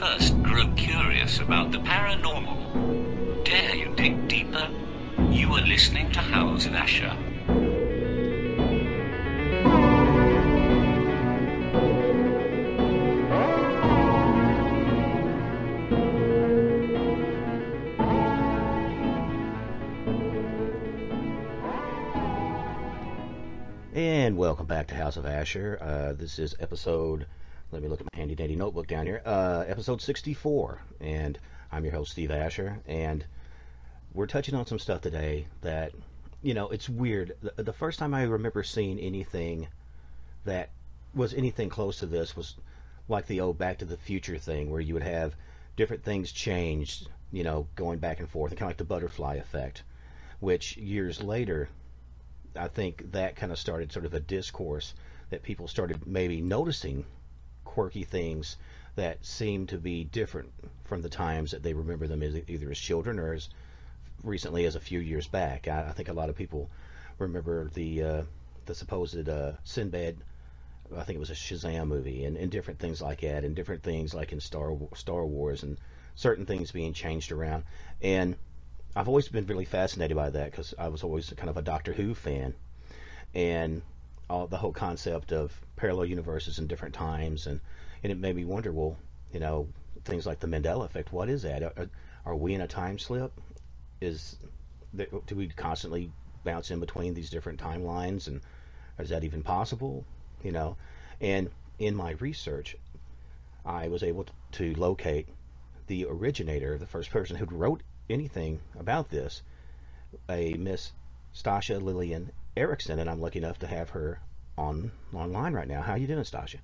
first grew curious about the paranormal. Dare you dig deeper? You are listening to House of Asher. And welcome back to House of Asher. This is episode, let me look at my handy dandy notebook down here, episode 64. And I'm your host, Steve Asher. And we're touching on some stuff today that, you know, it's weird. The first time I remember seeing anything that was anything close to this was like the old Back to the Future thing, where you would have different things changed, you know, going back and forth, and kind of like the butterfly effect, which years later, I think that kind of started sort of a discourse that people started maybe noticing quirky things that seemed to be different from the times that they remember them as either as children or as recently as a few years back. I think a lot of people remember the supposed Sinbad, I think it was a Shazam movie, and different things like that, and different things like in Star Wars, and certain things being changed around. And I've always been really fascinated by that because I was always kind of a Doctor Who fan, and the whole concept of parallel universes in different times, and it made me wonder, well, you know, things like the Mandela Effect, what is that? Are we in a time slip? Do we constantly bounce in between these different timelines, and is that even possible? You know, and in my research, I was able to locate the originator, the first person who wrote anything about this, a Miss Stasha Eriksen, and I'm lucky enough to have her online right now. How are you doing, Stasha?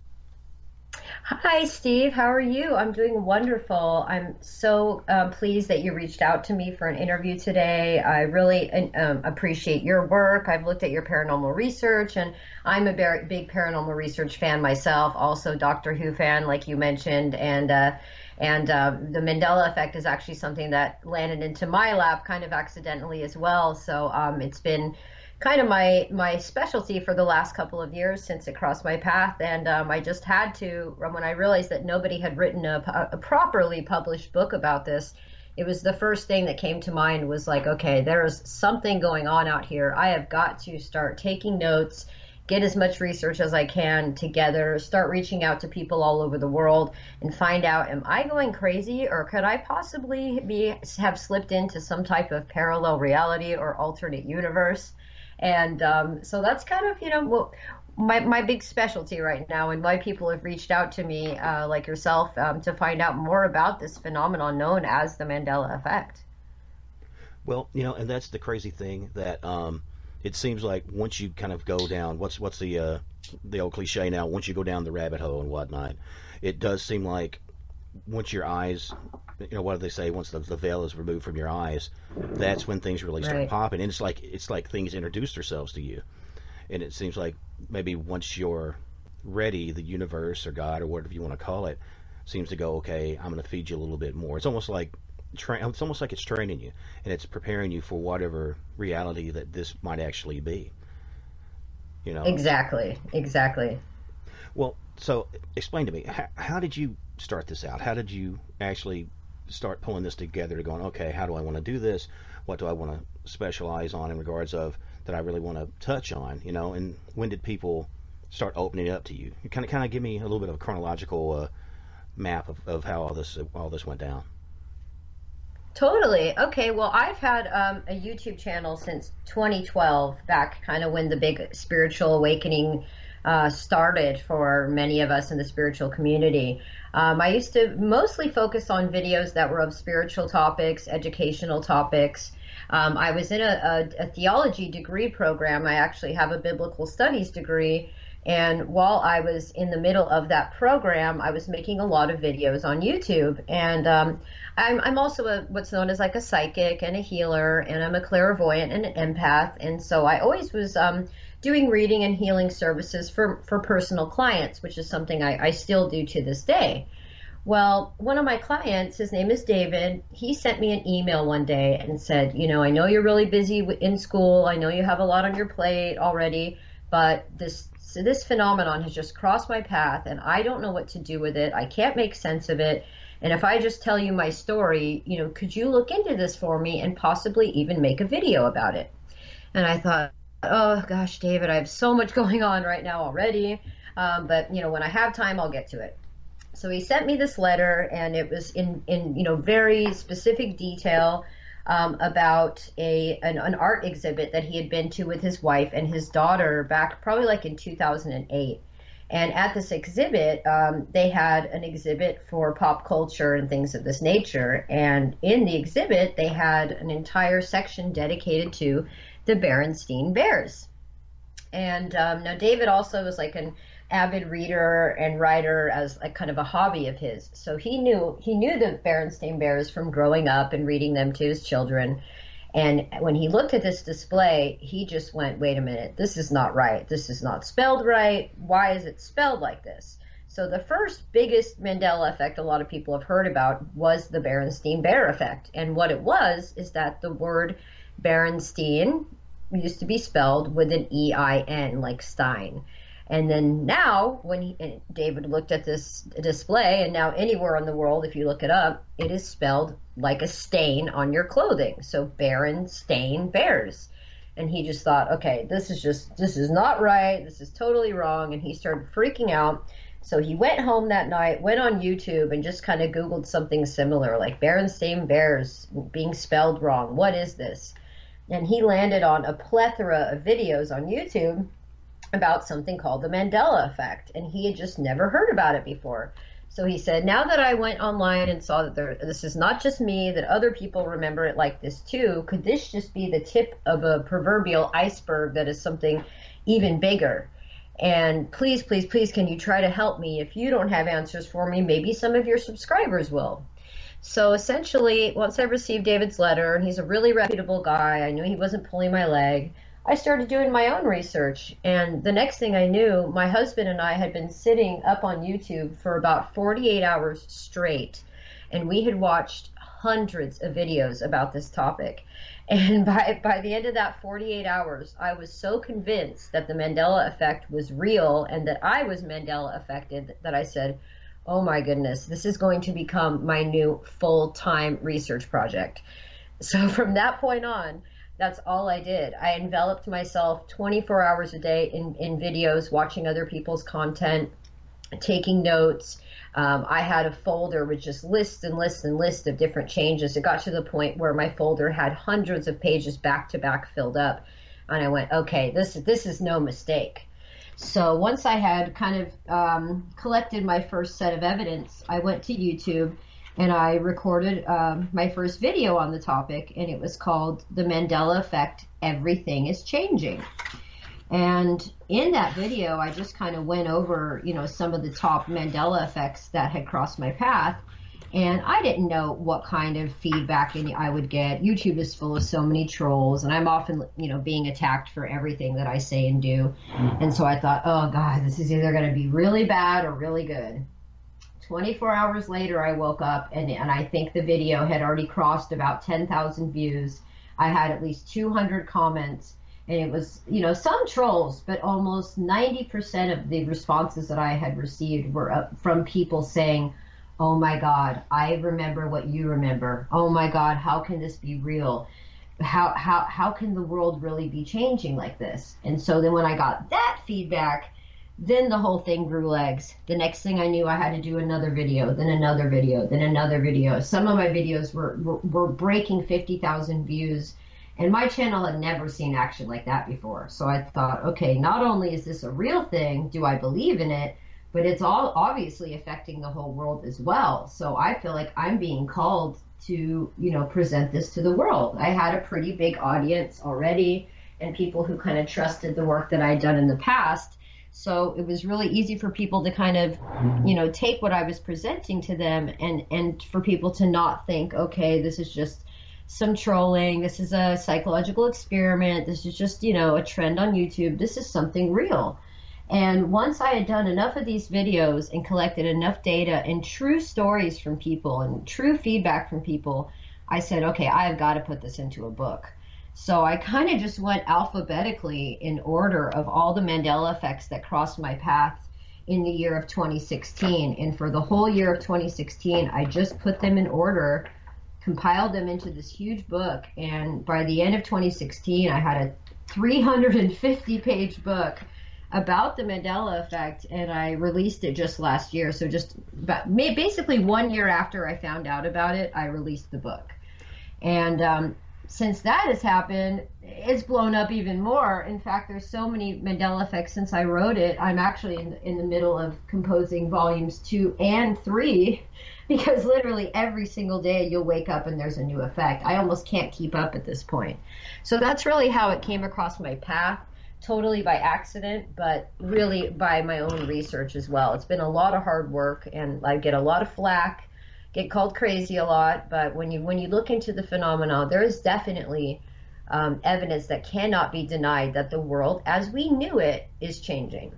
Hi, Steve. How are you? I'm doing wonderful. I'm so pleased that you reached out to me for an interview today. I really appreciate your work. I've looked at your paranormal research, and I'm a very big paranormal research fan myself, also Doctor Who fan, like you mentioned, and the Mandela Effect is actually something that landed into my lap kind of accidentally as well. So it's been kind of my specialty for the last couple of years since it crossed my path. And I just had to, when I realized that nobody had written a properly published book about this, it was the first thing that came to mind was like, okay, there's something going on out here. I have got to start taking notes, get as much research as I can together, start reaching out to people all over the world, and find out, am I going crazy, or could I possibly have slipped into some type of parallel reality or alternate universe? And so that's kind of, you know, my big specialty right now, and why people have reached out to me, like yourself, to find out more about this phenomenon known as the Mandela Effect. Well, you know, and that's the crazy thing, that it seems like once you kind of go down, what's the old cliche now, once you go down the rabbit hole and whatnot, it does seem like once your eyes, you know, what do they say, once the veil is removed from your eyes, that's when things really start Right. popping. And it's like things introduce themselves to you. And it seems like maybe once you're ready, the universe or God or whatever you want to call it seems to go, okay, I'm going to feed you a little bit more. It's almost like it's training you, and it's preparing you for whatever reality that this might actually be. You know? Exactly. Well, so explain to me, how did you start this out? How did you actually start pulling this together to going, okay, how do I want to do this? What do I want to specialize on in regards of that I really want to touch on, you know? And when did people start opening it up to you? You kind of give me a little bit of a chronological map of how all this went down. Totally. Okay. Well, I've had a YouTube channel since 2012, back kind of when the big spiritual awakening started for many of us in the spiritual community. I used to mostly focus on videos that were of spiritual topics, educational topics. I was in a theology degree program. I actually have a biblical studies degree. And while I was in the middle of that program, I was making a lot of videos on YouTube. And I'm also what's known as like a psychic and a healer, and I'm a clairvoyant and an empath. And so I always was doing reading and healing services for personal clients, which is something I still do to this day. Well, one of my clients, his name is David, he sent me an email one day and said, you know, I know you're really busy in school. I know you have a lot on your plate already, but this phenomenon has just crossed my path and I don't know what to do with it. I can't make sense of it. And if I just tell you my story, could you look into this for me and possibly even make a video about it? And I thought, oh gosh, David, I have so much going on right now already. But when I have time, I'll get to it. So he sent me this letter, and it was in very specific detail about an art exhibit that he had been to with his wife and his daughter back probably like in 2008. And at this exhibit, they had an exhibit for pop culture and things of this nature. And in the exhibit, they had an entire section dedicated to the Berenstain Bears. And now David also was like an avid reader and writer as a kind of a hobby of his. So he knew the Berenstain Bears from growing up and reading them to his children. And when he looked at this display, he just went, wait a minute, this is not right. This is not spelled right. Why is it spelled like this? So the first biggest Mandela effect a lot of people have heard about was the Berenstain Bear effect. And what it was is that the word Berenstain used to be spelled with an E-I-N, like Stein. And then now, when David looked at this display, and now anywhere in the world, if you look it up, it is spelled like a stain on your clothing. So Berenstain Bears. And he just thought, okay, this is not right. This is totally wrong. And he started freaking out. So he went home that night, went on YouTube, and just kind of Googled something similar, like Berenstain Bears being spelled wrong. What is this? And he landed on a plethora of videos on YouTube about something called the Mandela Effect, and he had just never heard about it before. So he said, now that I went online and saw that this is not just me, that other people remember it like this too, could this just be the tip of a proverbial iceberg that is something even bigger? And please, please, please, can you try to help me? If you don't have answers for me, maybe some of your subscribers will. So essentially, once I received David's letter, and he's a really reputable guy, I knew he wasn't pulling my leg, I started doing my own research. And the next thing I knew, my husband and I had been sitting up on YouTube for about 48 hours straight, and we had watched hundreds of videos about this topic. And by the end of that 48 hours, I was so convinced that the Mandela effect was real and that I was Mandela affected that I said, oh my goodness, this is going to become my new full-time research project. So from that point on, that's all I did. I enveloped myself 24 hours a day in videos, watching other people's content, taking notes. I had a folder with just lists and lists and lists of different changes. It got to the point where my folder had hundreds of pages back to back filled up. And I went, okay, this is no mistake. So once I had kind of collected my first set of evidence, I went to YouTube and I recorded my first video on the topic, and it was called The Mandela Effect, Everything is Changing. And in that video, I just kind of went over, some of the top Mandela effects that had crossed my path. And I didn't know what kind of feedback I would get. YouTube is full of so many trolls, and I'm often, being attacked for everything that I say and do. And so I thought, oh God, this is either going to be really bad or really good. 24 hours later, I woke up, and I think the video had already crossed about 10,000 views. I had at least 200 comments, and it was, some trolls, but almost 90% of the responses that I had received were from people saying, oh my God, I remember what you remember. Oh my God, how can this be real? How can the world really be changing like this? And so then when I got that feedback, then the whole thing grew legs. The next thing I knew, I had to do another video, then another video, then another video. Some of my videos were breaking 50,000 views, and my channel had never seen action like that before. So I thought, okay, not only is this a real thing, do I believe in it, but it's all obviously affecting the whole world as well. So I feel like I'm being called to, present this to the world. I had a pretty big audience already, and people who kind of trusted the work that I'd done in the past. So it was really easy for people to kind of, take what I was presenting to them and for people to not think, okay, this is just some trolling. This is a psychological experiment. This is just, a trend on YouTube. This is something real. And once I had done enough of these videos and collected enough data and true stories from people and true feedback from people, I said, okay, I've got to put this into a book. So I kind of just went alphabetically in order of all the Mandela effects that crossed my path in the year of 2016. And for the whole year of 2016, I just put them in order, compiled them into this huge book. And by the end of 2016, I had a 350-page book about the Mandela Effect, and I released it just last year. So just about, basically 1 year after I found out about it, I released the book. And since that has happened, it's blown up even more. In fact, there's so many Mandela Effects since I wrote it. I'm actually in the middle of composing volumes 2 and 3, because literally every single day you'll wake up and there's a new effect. I almost can't keep up at this point. So that's really how it came across my path, totally by accident, but really by my own research as well. It's been a lot of hard work, and I get a lot of flack, get called crazy a lot, but when you look into the phenomena, there is definitely evidence that cannot be denied that the world as we knew it is changing.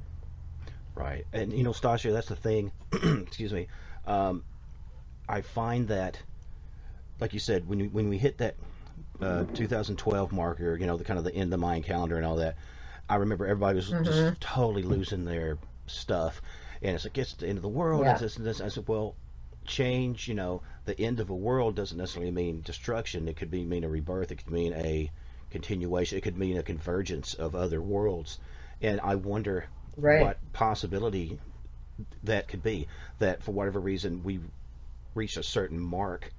Right. And you know, Stasha, that's the thing. Excuse me. I find that, like you said, when we hit that 2012 marker, you know, the kind of the end of the Mayan calendar and all that, I remember everybody was just totally losing their stuff, and it's like, it's the end of the world. Yeah. And this and this. I said, well, change, you know, the end of a world doesn't necessarily mean destruction. It could mean a rebirth. It could mean a continuation. It could mean a convergence of other worlds. And I wonder what possibility that could be, that for whatever reason we reached a certain mark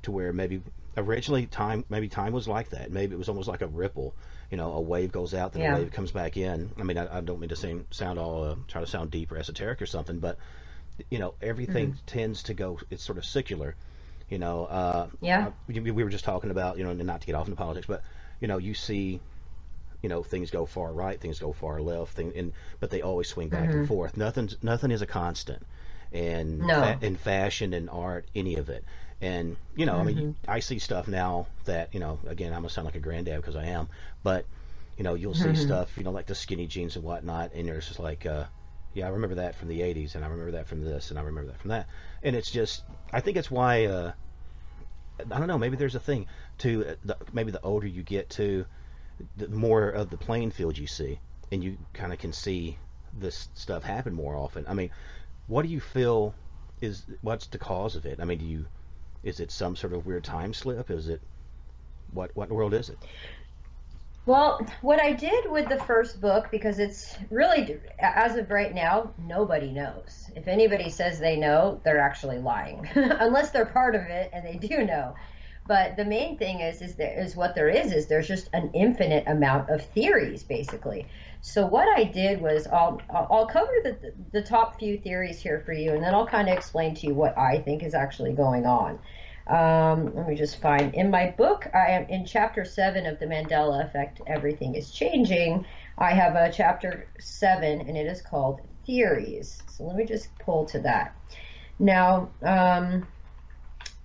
to where maybe originally time was like that. Maybe it was almost like a ripple. You know, a wave goes out, then a wave comes back in. I mean, I don't mean to sound all try to sound deep or esoteric or something, but you know, everything tends to go, it's sort of circular, you know. We were just talking about, you know, not to get off into politics, but you know, you see, you know, things go far right, things go far left, but they always swing back and forth. Nothing is a constant, and in fashion and art, any of it. And you know, I mean, I see stuff now that, you know, again, I'm gonna sound like a granddad because I am, but you know, you'll see stuff, you know, like the skinny jeans and whatnot, and there's just like, yeah, I remember that from the 80s, and I remember that from this, and I remember that from that. And it's just, I think it's why, I don't know, maybe there's a thing to, maybe the older you get to, the more of the playing field you see, and you kind of can see this stuff happen more often. I mean, what do you feel what's the cause of it? I mean, is it some sort of weird time slip? Is it, what in the world is it? Well, what I did with the first book, because it's really, as of right now, nobody knows. If anybody says they know, they're actually lying, unless they're part of it and they do know. But the main thing is there's just an infinite amount of theories, basically. So what I did was, I'll cover the top few theories here for you, and then I'll kind of explain to you what I think is actually going on. Let me just find, in my book, I am in chapter 7 of the Mandela Effect, Everything is Changing. I have a chapter 7, and it is called Theories. So let me just pull to that. Now,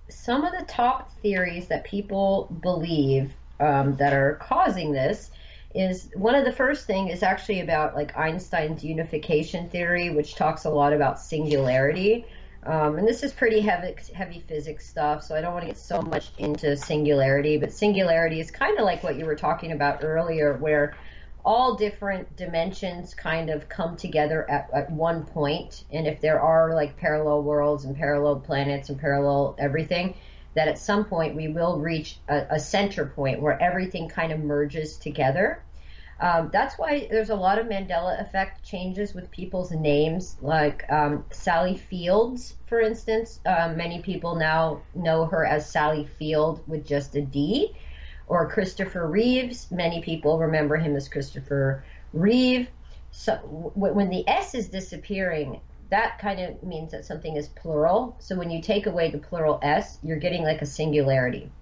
some of the top theories that people believe that are causing this is, one of the first thing is actually about like Einstein's unification theory, which talks a lot about singularity. And this is pretty heavy physics stuff, so I don't want to get so much into singularity, but singularity is kind of like what you were talking about earlier, where all different dimensions kind of come together at one point, and if there are like parallel worlds and parallel planets and parallel everything, that at some point we will reach a center point where everything kind of merges together. That's why there's a lot of Mandela Effect changes with people's names, like Sally Fields, for instance. Many people now know her as Sally Field with just a D. Or Christopher Reeves. Many people remember him as Christopher Reeve. So when the S is disappearing, that kind of means that something is plural. So when you take away the plural S, you're getting like a singularity.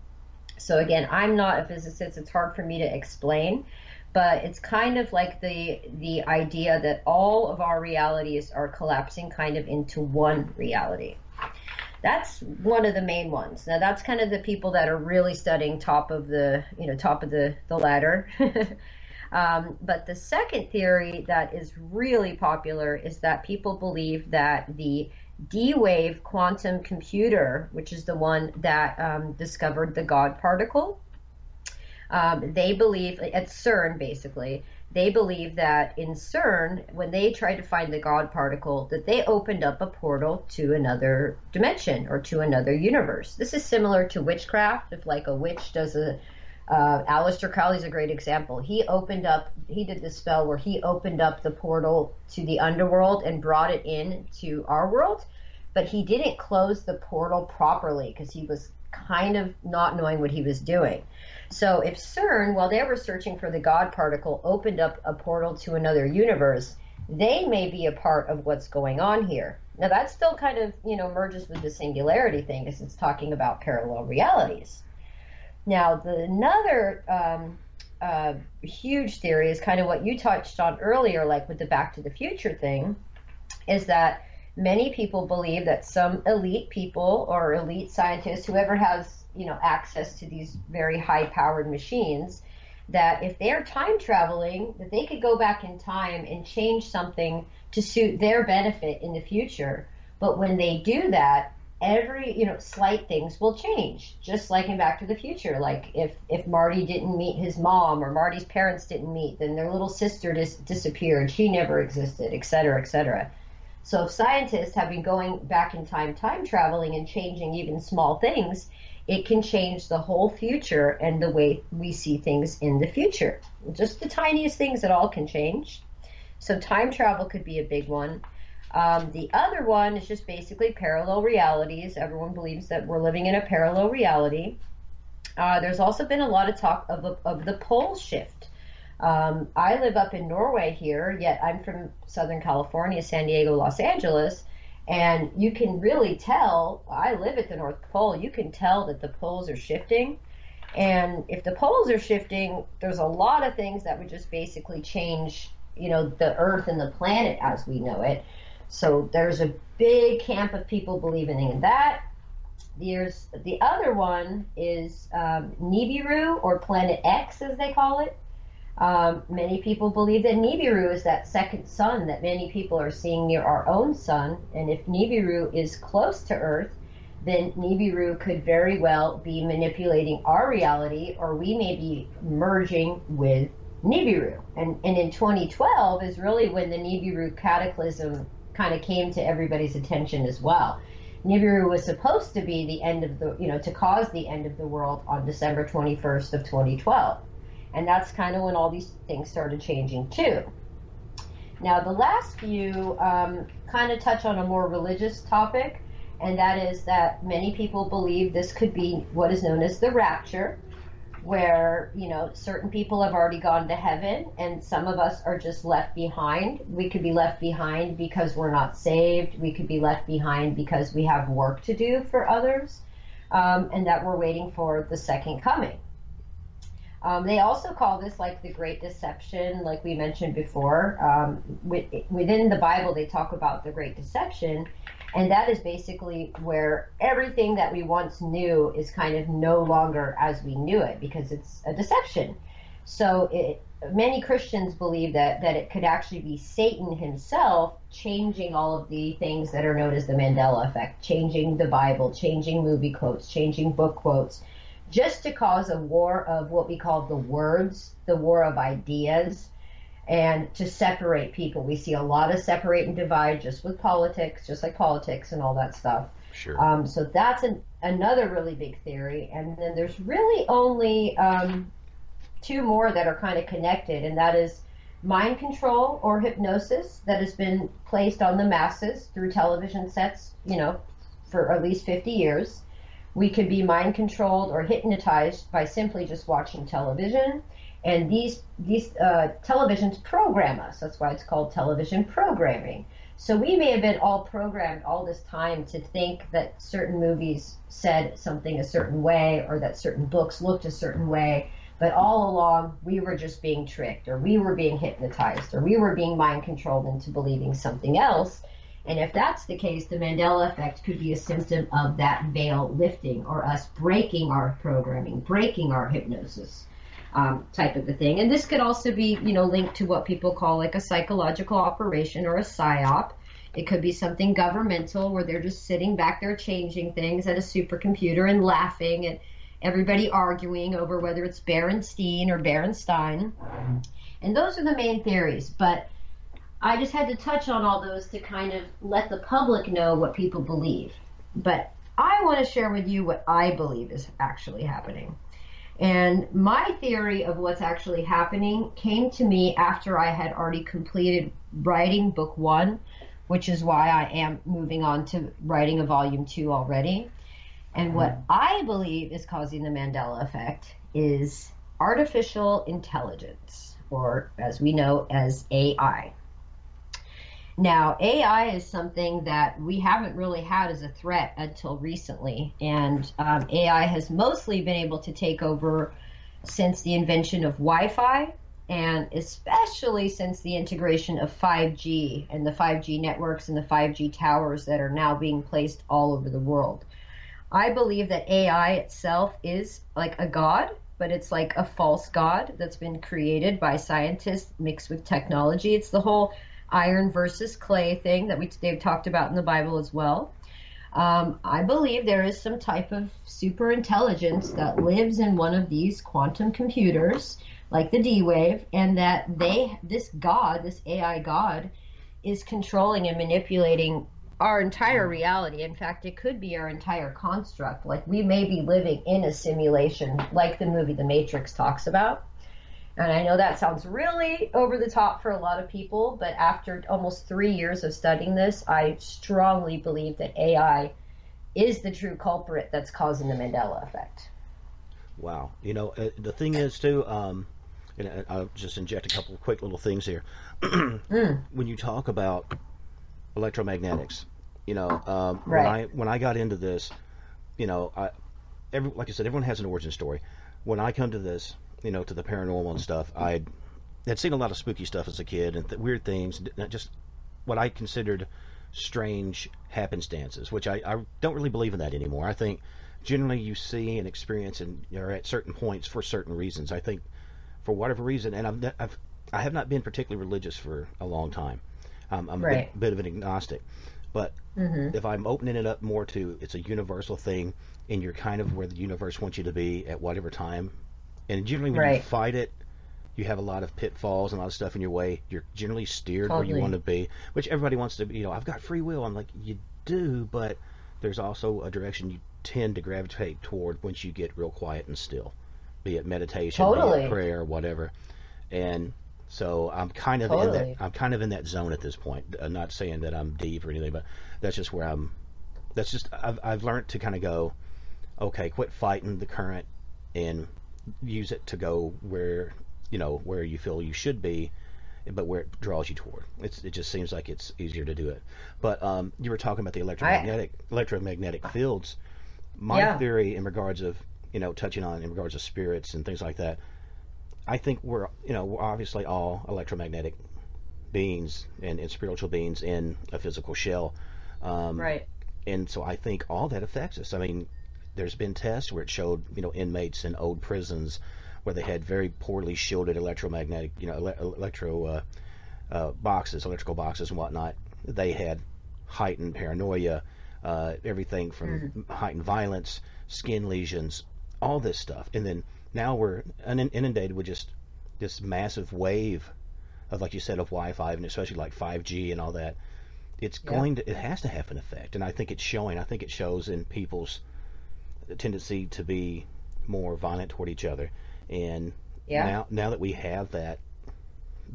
So again, I'm not a physicist. It's hard for me to explain. But it's kind of like the idea that all of our realities are collapsing kind of into one reality. That's one of the main ones. Now that's kind of the people that are really studying top of the ladder. But the second theory that is really popular is that people believe that the D-wave quantum computer, which is the one that discovered the God particle, they believe, at CERN basically, they believe that in CERN, when they tried to find the God particle, that they opened up a portal to another dimension or to another universe. This is similar to witchcraft. If like a witch does Aleister Crowley's a great example. He did this spell where he opened up the portal to the underworld and brought it in to our world, but he didn't close the portal properly because he was kind of not knowing what he was doing. So if CERN, while they were searching for the God particle, opened up a portal to another universe, they may be a part of what's going on here. Now that still kind of, merges with the singularity thing, because it's talking about parallel realities. Now, another huge theory is kind of what you touched on earlier, like with the Back to the Future thing, is that many people believe that some elite people or elite scientists, whoever has, access to these very high-powered machines, that if they're time traveling, that they could go back in time and change something to suit their benefit in the future. But when they do that, every slight things will change, just like in Back to the Future. Like if Marty didn't meet his mom, or Marty's parents didn't meet, then their little sister disappeared, she never existed, etc., etc. So if scientists have been going back in time traveling and changing even small things, it can change the whole future and the way we see things in the future. Just the tiniest things at all can change. So time travel could be a big one. The other one is just basically parallel realities. Everyone believes that we're living in a parallel reality. There's also been a lot of talk of the pole shift. I live up in Norway here, yet I'm from Southern California, San Diego, Los Angeles, and you can really tell, I live at the North Pole, you can tell that the poles are shifting. And if the poles are shifting, there's a lot of things that would just basically change, the Earth and the planet as we know it. So there's a big camp of people believing in that. There's the other one is Nibiru, or Planet X as they call it. Many people believe that Nibiru is that second sun that many people are seeing near our own sun. And if Nibiru is close to Earth, then Nibiru could very well be manipulating our reality, or we may be merging with Nibiru. And in 2012 is really when the Nibiru cataclysm kind of came to everybody's attention as well. Nibiru was supposed to be the end of to cause the end of the world on December 21st of 2012. And that's kind of when all these things started changing too. Now the last few kind of touch on a more religious topic, and that is that many people believe this could be what is known as the rapture, where certain people have already gone to heaven and some of us are just left behind. We could be left behind because we're not saved. We could be left behind because we have work to do for others, and that we're waiting for the second coming. They also call this like the Great Deception, like we mentioned before. Within the Bible, they talk about the Great Deception, and that is basically where everything that we once knew is kind of no longer as we knew it, because it's a deception. So many Christians believe that it could actually be Satan himself changing all of the things that are known as the Mandela Effect, changing the Bible, changing movie quotes, changing book quotes, just to cause a war of what we call the words, the war of ideas, and to separate people. We see a lot of separate and divide just with politics, just like politics and all that stuff. Sure. So that's another really big theory. And then there's really only two more that are kind of connected, and that is mind control or hypnosis that has been placed on the masses through television sets, for at least 50 years. We could be mind controlled or hypnotized by simply just watching television. And these televisions program us. That's why it's called television programming. So we may have been all programmed all this time to think that certain movies said something a certain way, or that certain books looked a certain way. But all along, we were just being tricked, or we were being hypnotized, or we were being mind controlled into believing something else. And if that's the case, the Mandela Effect could be a symptom of that veil lifting, or us breaking our programming, breaking our hypnosis type of a thing. And this could also be, linked to what people call like a psychological operation or a psyop. It could be something governmental where they're just sitting back there changing things at a supercomputer and laughing and everybody arguing over whether it's Berenstein or Berenstein. And those are the main theories, but I just had to touch on all those to kind of let the public know what people believe. But I want to share with you what I believe is actually happening. And my theory of what's actually happening came to me after I had already completed writing book 1, which is why I am moving on to writing a volume 2 already. And what I believe is causing the Mandela effect is artificial intelligence, or as we know as AI. Now, AI is something that we haven't really had as a threat until recently, and AI has mostly been able to take over since the invention of Wi-Fi, and especially since the integration of 5G and the 5G networks and the 5G towers that are now being placed all over the world. I believe that AI itself is like a god, but it's like a false god that's been created by scientists mixed with technology. It's the whole iron versus clay thing that they've talked about in the Bible as well. I believe there is some type of super intelligence that lives in one of these quantum computers, like the D-Wave, and that this AI God, is controlling and manipulating our entire reality. In fact, it could be our entire construct. Like, we may be living in a simulation, like the movie The Matrix talks about. And I know that sounds really over the top for a lot of people, but after almost 3 years of studying this, I strongly believe that AI is the true culprit that's causing the Mandela effect. Wow. The thing is, too, and I'll just inject a couple of quick little things here. When you talk about electromagnetics, Right. when I got into this, like I said, everyone has an origin story. When I come to this, to the paranormal and stuff, I had seen a lot of spooky stuff as a kid and weird things, just what I considered strange happenstances, which I don't really believe in that anymore. I think generally you see and experience and are at certain points for certain reasons. I think for whatever reason, and I have not been particularly religious for a long time. I'm Right. a bit of an agnostic, but if I'm opening it up more to it's a universal thing, and you're kind of where the universe wants you to be at whatever time. And generally, when you Right. fight it, you have a lot of pitfalls and a lot of stuff in your way. You're generally steered where you Totally. want to be, which everybody wants to be. I've got free will. I'm like, you do, but there's also a direction you tend to gravitate toward once you get real quiet and still, be it meditation, be Totally. it prayer, whatever. And so I'm kind of in that. Totally. I'm kind of in that zone at this point. Not saying that I'm deep or anything, but that's just where I'm. That's just I've learned to kind of go, okay, quit fighting the current and use it to go where where you feel you should be, but where it draws you toward. It just seems like it's easier to do it. But you were talking about the electromagnetic fields. My Yeah. theory in regards of touching on in regards of spirits and things like that. I think we're obviously all electromagnetic beings and spiritual beings in a physical shell. Right. And so I think all that affects us. I mean, there's been tests where it showed, inmates in old prisons where they had very poorly shielded electromagnetic, electrical boxes and whatnot. They had heightened paranoia, everything from heightened violence, skin lesions, all this stuff. And then now we're inundated with just this massive wave of, like you said, of Wi-Fi, and especially like 5G and all that. It has to have an effect. And I think it's showing. I think it shows in people's tendency to be more violent toward each other, and Yeah. now that we have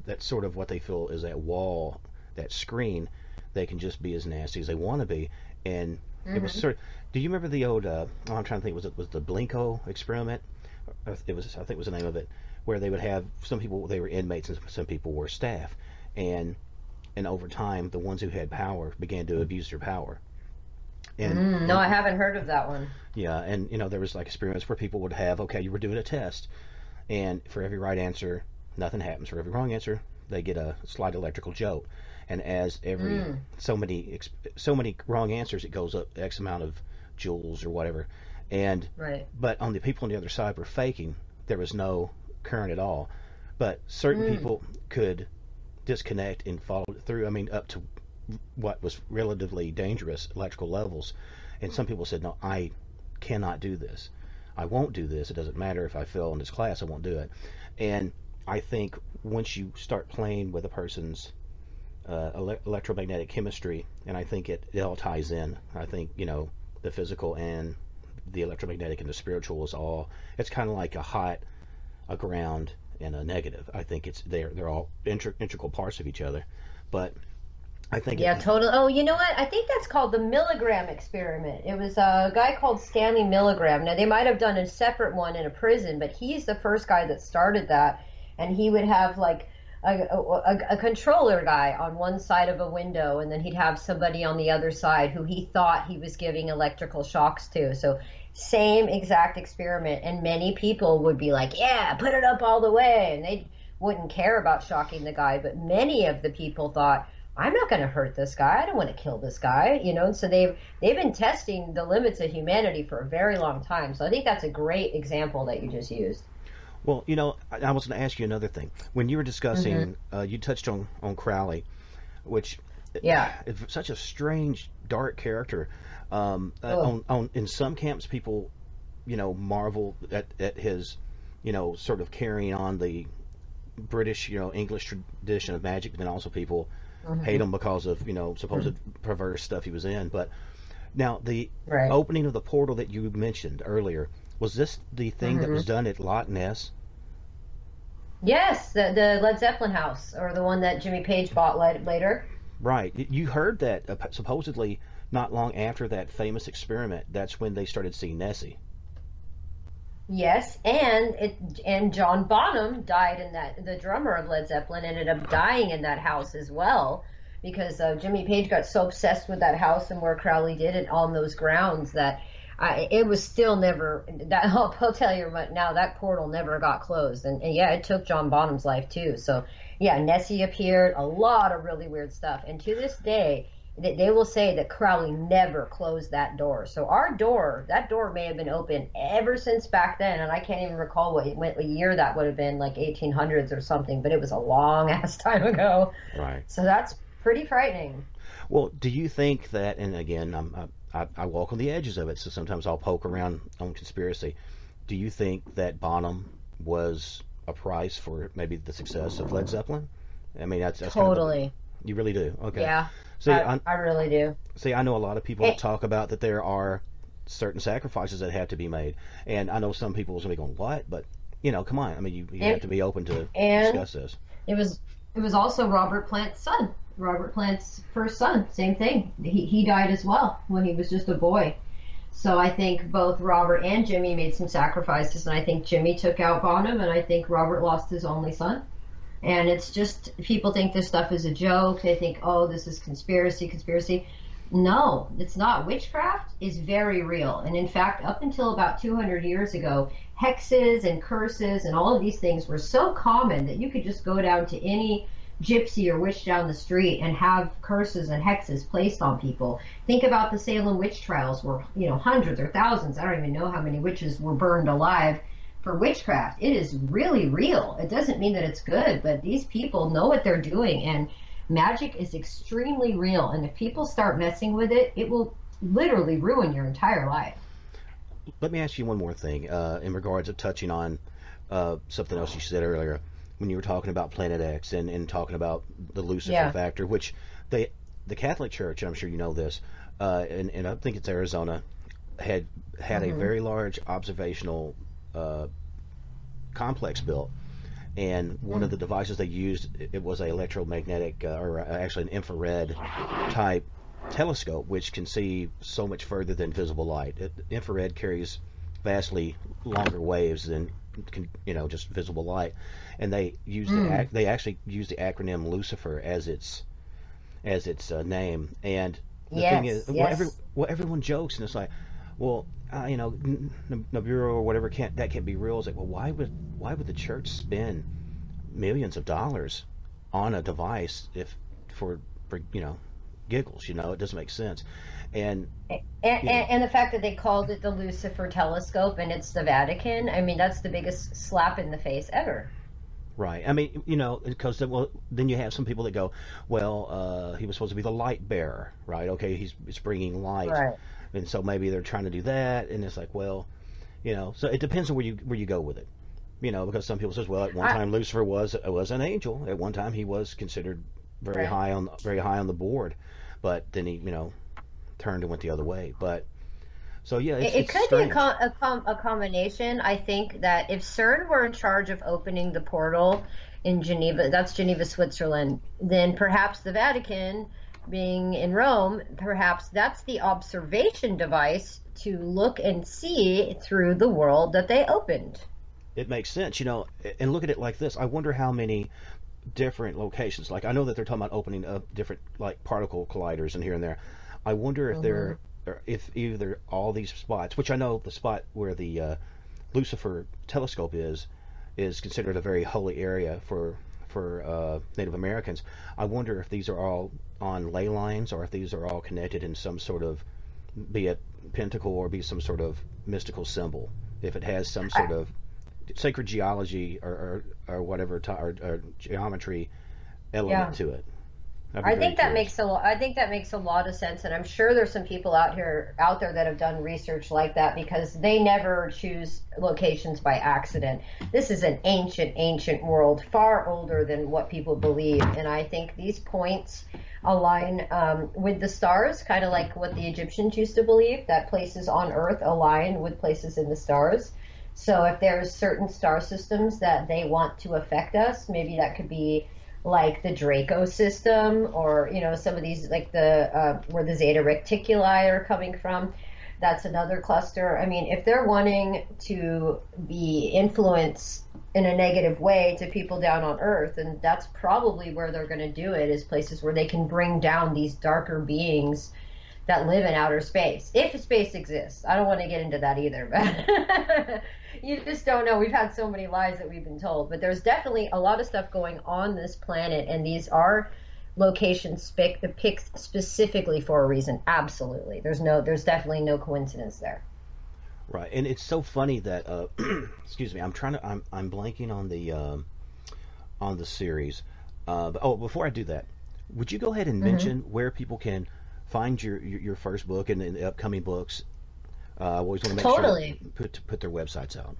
that's sort of what they feel is that wall, that screen, they can just be as nasty as they want to be. And it was do you remember the old I'm trying to think, was the Blinko experiment? I think it was the name of it, where they would have some people, they were inmates and some people were staff, and over time the ones who had power began to abuse their power. And No, I haven't heard of that one. yeah, and there was like experiments where people would have, okay, you were doing a test, and for every right answer, nothing happens. For every wrong answer, they get a slight electrical jolt. And as every so many wrong answers, it goes up X amount of joules or whatever. And Right. but on the people on the other side were faking. There was no current at all. But certain people could disconnect and follow through. I mean, up to what was relatively dangerous electrical levels. And some people said, no, I cannot do this. I won't do this. It doesn't matter if I fail in this class, I won't do it. And I think once you start playing with a person's electromagnetic chemistry, and I think it all ties in. I think, the physical and the electromagnetic and the spiritual is all, it's kind of like a hot, a ground, and a negative. I think they're all integral parts of each other. But I think Yeah, totally. Oh, you know what? I think that's called the Milligram experiment. It was a guy called Stanley Milligram. Now, they might have done a separate one in a prison, but he's the first guy that started that. And he would have like a controller guy on one side of a window, and then he'd have somebody on the other side who he thought he was giving electrical shocks to. So same exact experiment. And many people would be like, yeah, put it up all the way. And they wouldn't care about shocking the guy. But many of the people thought, I'm not going to hurt this guy. I don't want to kill this guy, And so they've been testing the limits of humanity for a very long time. So I think that's a great example that you just used. Well, I was going to ask you another thing. When you were discussing, you touched on Crowley, which is such a strange, dark character. In some camps, people, marvel at his, sort of carrying on the British, English tradition of magic, but then also people hate him because of supposed perverse stuff he was in. But now the opening of the portal that you mentioned earlier, was this the thing that was done at Loch Ness? Yes, the Led Zeppelin house, or the one that Jimmy Page bought later. Right. You heard that supposedly not long after that famous experiment, that's when they started seeing Nessie. Yes, and John Bonham died in that. The drummer of Led Zeppelin ended up dying in that house as well, because Jimmy Page got so obsessed with that house and where Crowley did it on those grounds that it was still never. I'll tell you right now, that portal never got closed, and yeah, it took John Bonham's life too. So yeah, Nessie appeared, a lot of really weird stuff, and to this day, they will say that Crowley never closed that door. So that door may have been open ever since back then, and I can't even recall what year that would have been, like 1800s or something, but it was a long ass time ago. Right. So that's pretty frightening. Well, do you think that, and again, I walk on the edges of it, so sometimes I'll poke around on conspiracy. Do you think that Bonham was a price for maybe the success of Led Zeppelin? I mean, that's totally. Kind of you really do? Okay. Yeah. See, I really do. See, I know a lot of people talk about that there are certain sacrifices that have to be made, and I know some people will be going, "What?" But come on. I mean, you have to be open to discuss this. It was also Robert Plant's son. Robert Plant's first son. Same thing. He died as well when he was just a boy. So I think both Robert and Jimmy made some sacrifices, and I think Jimmy took out Bonham, and I think Robert lost his only son. And it's just, people think this stuff is a joke. They think, oh, this is conspiracy. No, it's not. Witchcraft is very real. And in fact, up until about 200 years ago, hexes and curses and all of these things were so common that you could just go down to any gypsy or witch down the street and have curses and hexes placed on people. Think about the Salem witch trials where, hundreds or thousands, I don't even know how many witches were burned alive for witchcraft. It is really real. It doesn't mean that it's good, but these people know what they're doing, and magic is extremely real. And if people start messing with it, it will literally ruin your entire life. Let me ask you one more thing in regards of touching on something else you said earlier when you were talking about Planet X and talking about the Lucifer factor, which the Catholic Church, I'm sure you know this, and I think it's Arizona, had a very large observational complex built, and one of the devices they used, it was a electromagnetic or actually an infrared type telescope, which can see so much further than visible light. Infrared carries vastly longer waves than just visible light, and they use they actually use the acronym Lucifer as its name. And the thing is, what everyone jokes, and it's like, well, Nibiru or whatever can't be real. It's like, well, why would the church spend millions of dollars on a device if for giggles? It doesn't make sense. And the fact that they called it the Lucifer telescope and it's the Vatican, I mean, that's the biggest slap in the face ever. Right. I mean, because then you have some people that go, well, he was supposed to be the light bearer, right? Okay, he's bringing light. Right. And so maybe they're trying to do that, and it's like, well, so it depends on where you go with it. Because some people says, well, at one I, time Lucifer was an angel. At one time he was considered right. very high on the board, but then he turned and went the other way. But so yeah, It it's could be strange. a combination. I think that if CERN were in charge of opening the portal in Geneva, that's Geneva, Switzerland, then perhaps the Vatican, being in Rome, perhaps that's the observation device to look and see through the world that they opened. It makes sense, and look at it like this. I wonder how many different locations. Like I know that they're talking about opening up different like particle colliders and here and there. I wonder if Hmm. if either all these spots, which I know the spot where the Lucifer telescope is considered a very holy area for Native Americans. I wonder if these are all on ley lines or if these are all connected in some sort of, be it pentacle or be some sort of mystical symbol. If it has some I, sort of sacred geology or whatever or geometry yeah. element to it. I'd be I very think that curious. makes a lot. I think that makes a lot of sense, and I'm sure there's some people out there that have done research like that because they never choose locations by accident. This is an ancient world, far older than what people believe, and I think these points align with the stars, kind of like what the Egyptians used to believe that places on Earth align with places in the stars. So if there's certain star systems that they want to affect us, maybe that could be like the Draco system, or some of these like the where the Zeta Reticuli are coming from. That's another cluster. I mean, if they're wanting to be influenced in a negative way to people down on Earth, and that's probably where they're going to do it, is places where they can bring down these darker beings that live in outer space. If space exists, I don't want to get into that either, but you just don't know. We've had so many lies that we've been told, but there's definitely a lot of stuff going on this planet, and these are locations picked specifically for a reason. Absolutely, there's definitely no coincidence there. Right, and it's so funny that excuse me, I'm blanking on the series. But before I do that, would you go ahead and Hmm. mention where people can find your first book and the upcoming books? I always want to make sure Totally. that put their websites out.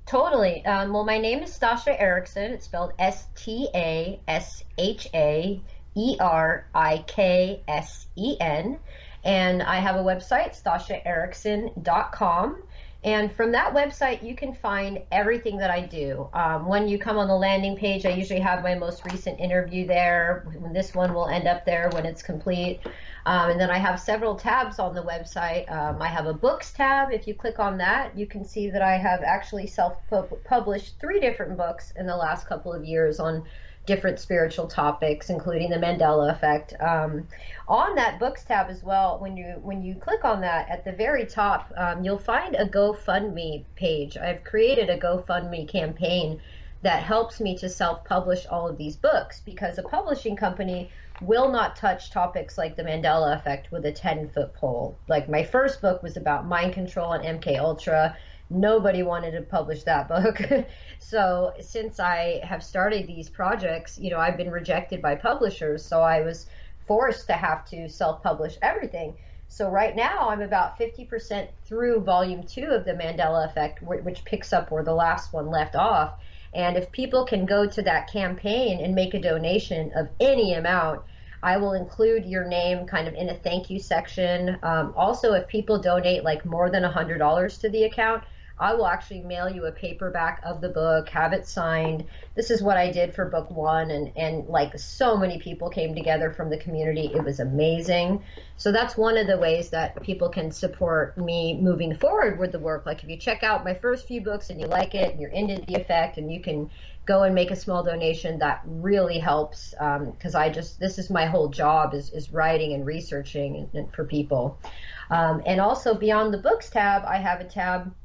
Totally. Well, my name is Stasha Eriksen. It's spelled Stashaeriksen. And I have a website, StashaEriksen.com. And from that website, you can find everything that I do. When you come on the landing page, I usually have my most recent interview there. This one will end up there when it's complete. And then I have several tabs on the website. I have a books tab. If you click on that, you can see that I have actually self-published 3 different books in the last couple of years on different spiritual topics, including the Mandela Effect. On that books tab as well, when you click on that, at the very top, you'll find a GoFundMe page. I've created a GoFundMe campaign that helps me to self-publish all of these books, because a publishing company will not touch topics like the Mandela Effect with a 10-foot pole. Like my first book was about mind control and MK Ultra. Nobody wanted to publish that book. So since I have started these projects, I've been rejected by publishers. So I was forced to have to self-publish everything. So right now I'm about 50% through volume 2 of the Mandela Effect, which picks up where the last one left off. And if people can go to that campaign and make a donation of any amount, I will include your name kind of in a thank you section. Also, if people donate like more than $100 to the account, I will actually mail you a paperback of the book, have it signed. This is what I did for book 1, and like so many people came together from the community. It was amazing. So that's one of the ways that people can support me moving forward with the work. Like if you check out my first few books and you like it and you're into the effect, and you can go and make a small donation, that really helps, because this is my whole job, is writing and researching and for people. And also beyond the books tab, I have a tab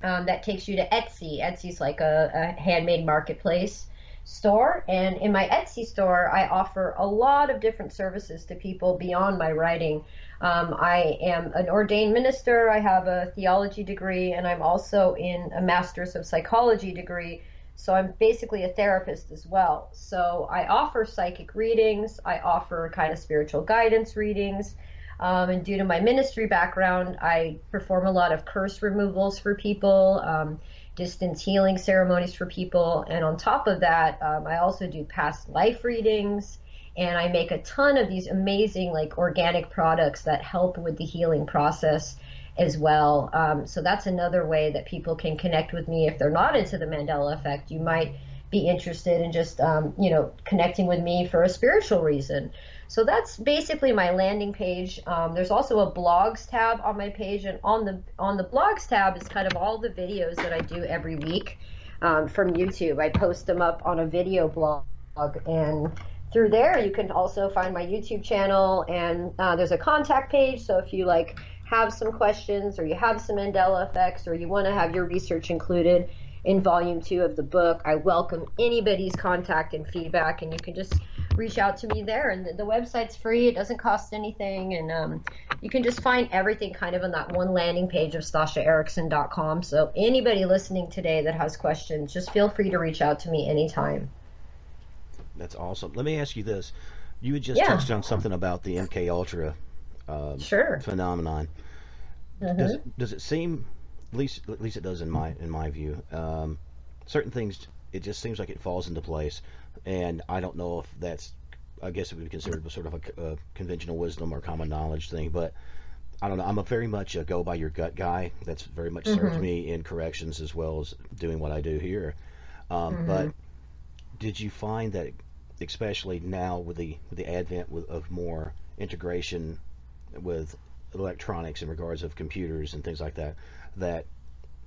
that takes you to Etsy. Etsy's like a handmade marketplace store. And in my Etsy store, I offer a lot of different services to people beyond my writing. I am an ordained minister. I have a theology degree, and I'm also in a master's of psychology degree. So I'm basically a therapist as well. So I offer psychic readings. I offer kind of spiritual guidance readings. And due to my ministry background, I perform a lot of curse removals for people, distance healing ceremonies for people. And on top of that, I also do past life readings, and I make a ton of these amazing like organic products that help with the healing process as well. So that's another way that people can connect with me. If they're not into the Mandela Effect, you might be interested in just, connecting with me for a spiritual reason. So that's basically my landing page. There's also a blogs tab on my page, and on the blogs tab is kind of all the videos that I do every week from YouTube. I post them up on a video blog, and through there you can also find my YouTube channel, and there's a contact page. So if you like have some questions, or you have some Mandela effects, or you want to have your research included in volume 2 of the book, I welcome anybody's contact and feedback, and you can just reach out to me there. And the website's free, it doesn't cost anything, and you can just find everything kind of on that one landing page of StashaEriksen.com. So anybody listening today that has questions, just feel free to reach out to me anytime. That's awesome. Let me ask you this. You had just touched on something about the MK Ultra phenomenon. Does it seem, at least it does in my view, certain things, it just seems like it falls into place, and I don't know if that's, I guess it would be considered sort of a conventional wisdom or common knowledge thing, but I don't know. I'm very much a go by your gut guy. That's very much served me in corrections as well as doing what I do here. But did you find that, especially now with the advent of more integration with electronics in regards of computers and things like that, that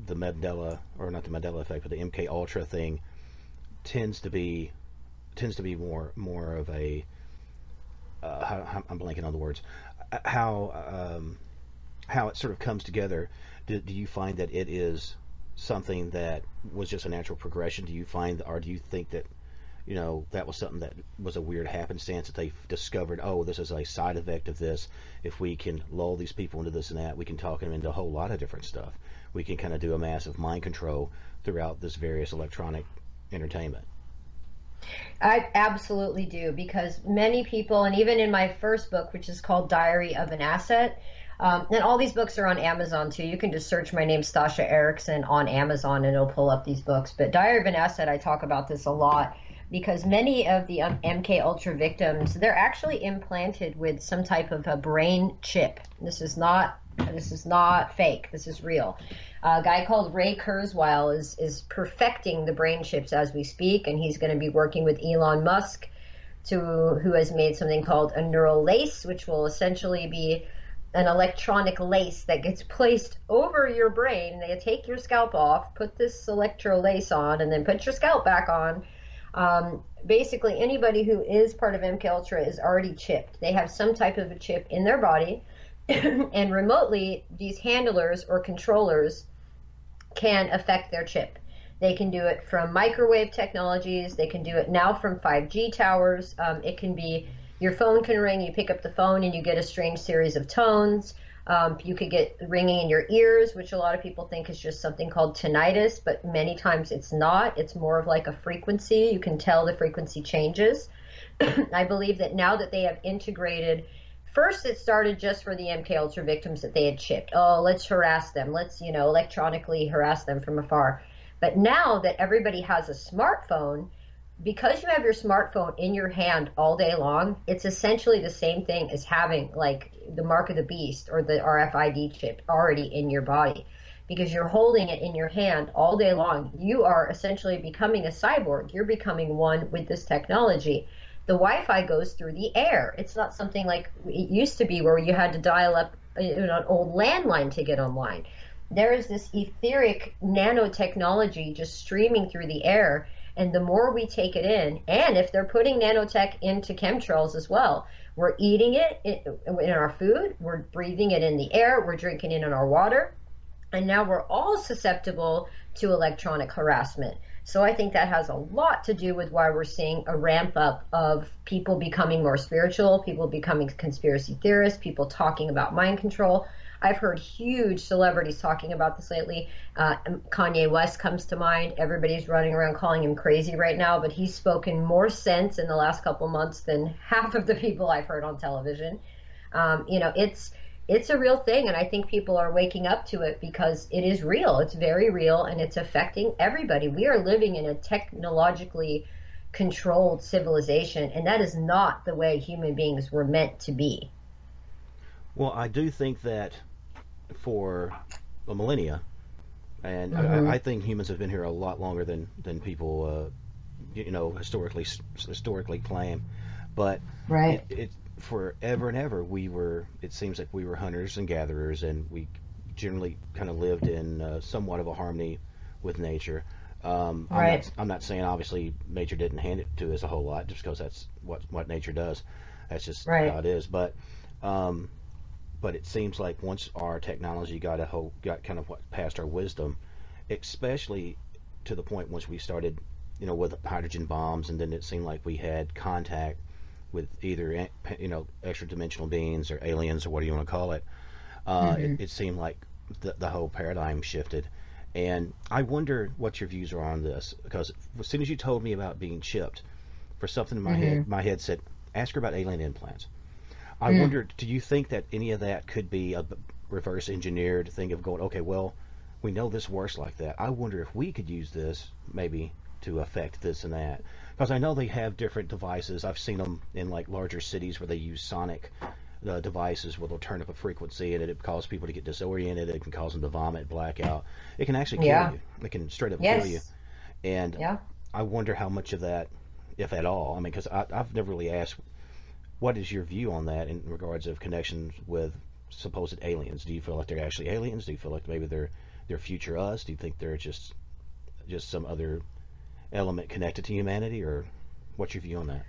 the Mandela, or not the Mandela effect, but the MK Ultra thing tends to be more of a I'm blanking on the words, how it sort of comes together. Do you find that it is something that was just a natural progression? Do you find, or do you think that that was something that was a weird happenstance that they discovered, oh, this is a side effect of this. If we can lull these people into this and that, we can talk them into a whole lot of different stuff. We can kind of do a massive mind control throughout this various electronic entertainment. I absolutely do, because many people, and even in my first book, which is called Diary of an Asset, and all these books are on Amazon too. You can just search my name, Stasha Eriksen, on Amazon, and it'll pull up these books. But Diary of an Asset, I talk about this a lot, because many of the MK Ultra victims, they're actually implanted with some type of a brain chip. This is not fake. This is real. A guy called Ray Kurzweil is perfecting the brain chips as we speak, and he's going to be working with Elon Musk, who has made something called a neural lace, which will essentially be an electronic lace that gets placed over your brain. They take your scalp off, put this electro lace on, and then put your scalp back on. Basically, anybody who is part of MK Ultra is already chipped. They have some type of a chip in their body, and remotely, these handlers or controllers can affect their chip. They can do it from microwave technologies. They can do it now from 5G towers. It can be, your phone can ring, you pick up the phone and you get a strange series of tones. You could get ringing in your ears, which a lot of people think is just something called tinnitus, but many times it's not. It's more of like a frequency. You can tell the frequency changes. I believe that now that they have integrated, first it started just for the MK Ultra victims that they had chipped. Oh, let's harass them. Let's, electronically harass them from afar. But now that everybody has a smartphone, because you have your smartphone in your hand all day long, it's essentially the same thing as having like the mark of the beast or the RFID chip already in your body. Because you're holding it in your hand all day long, you are essentially becoming a cyborg. You're becoming one with this technology. The Wi-Fi goes through the air. It's not something like it used to be where you had to dial up an old landline to get online. There is this etheric nanotechnology just streaming through the air. And the more we take it in, and if they're putting nanotech into chemtrails as well, we're eating it in our food, we're breathing it in the air, we're drinking it in our water, and now we're all susceptible to electronic harassment. So I think that has a lot to do with why we're seeing a ramp up of people becoming more spiritual, people becoming conspiracy theorists, people talking about mind control. I've heard huge celebrities talking about this lately. Kanye West comes to mind. Everybody's running around calling him crazy right now, but he's spoken more sense in the last couple months than half of the people I've heard on television. it's a real thing, and I think people are waking up to it because it is real. It's very real, and it's affecting everybody. We are living in a technologically controlled civilization, and that is not the way human beings were meant to be. Well, I do think that for a millennia, and Hmm. I think humans have been here a lot longer than people, historically claim. But Right. it forever and ever we were. It seems like we were hunters and gatherers, and we generally kind of lived in somewhat of a harmony with nature. Right. I'm not saying obviously nature didn't hand it to us a whole lot, just because that's what nature does. That's just Right. how it is. Um, but it seems like once our technology got kind of what past our wisdom, especially to the point once we started, with hydrogen bombs, and then it seemed like we had contact with either extra dimensional beings or aliens or what do you want to call it. Hmm. It seemed like the whole paradigm shifted, and I wonder what your views are on this, because as soon as you told me about being chipped, for something in Hmm. my head said, ask her about alien implants. I Mm. wonder, do you think that any of that could be a reverse engineered thing of going, okay, well, we know this works like that. I wonder if we could use this maybe to affect this and that. Because I know they have different devices. I've seen them in like larger cities where they use sonic devices where they'll turn up a frequency and it causes people to get disoriented. It can cause them to vomit, blackout. It can actually kill Yeah. you. It can straight up kill you. Yes. And Yeah. I wonder how much of that, if at all, I mean, because I've never really asked, what is your view on that in regards of connections with supposed aliens? Do you feel like they're actually aliens? Do you feel like maybe they're future us? Do you think they're just some other element connected to humanity, or what's your view on that?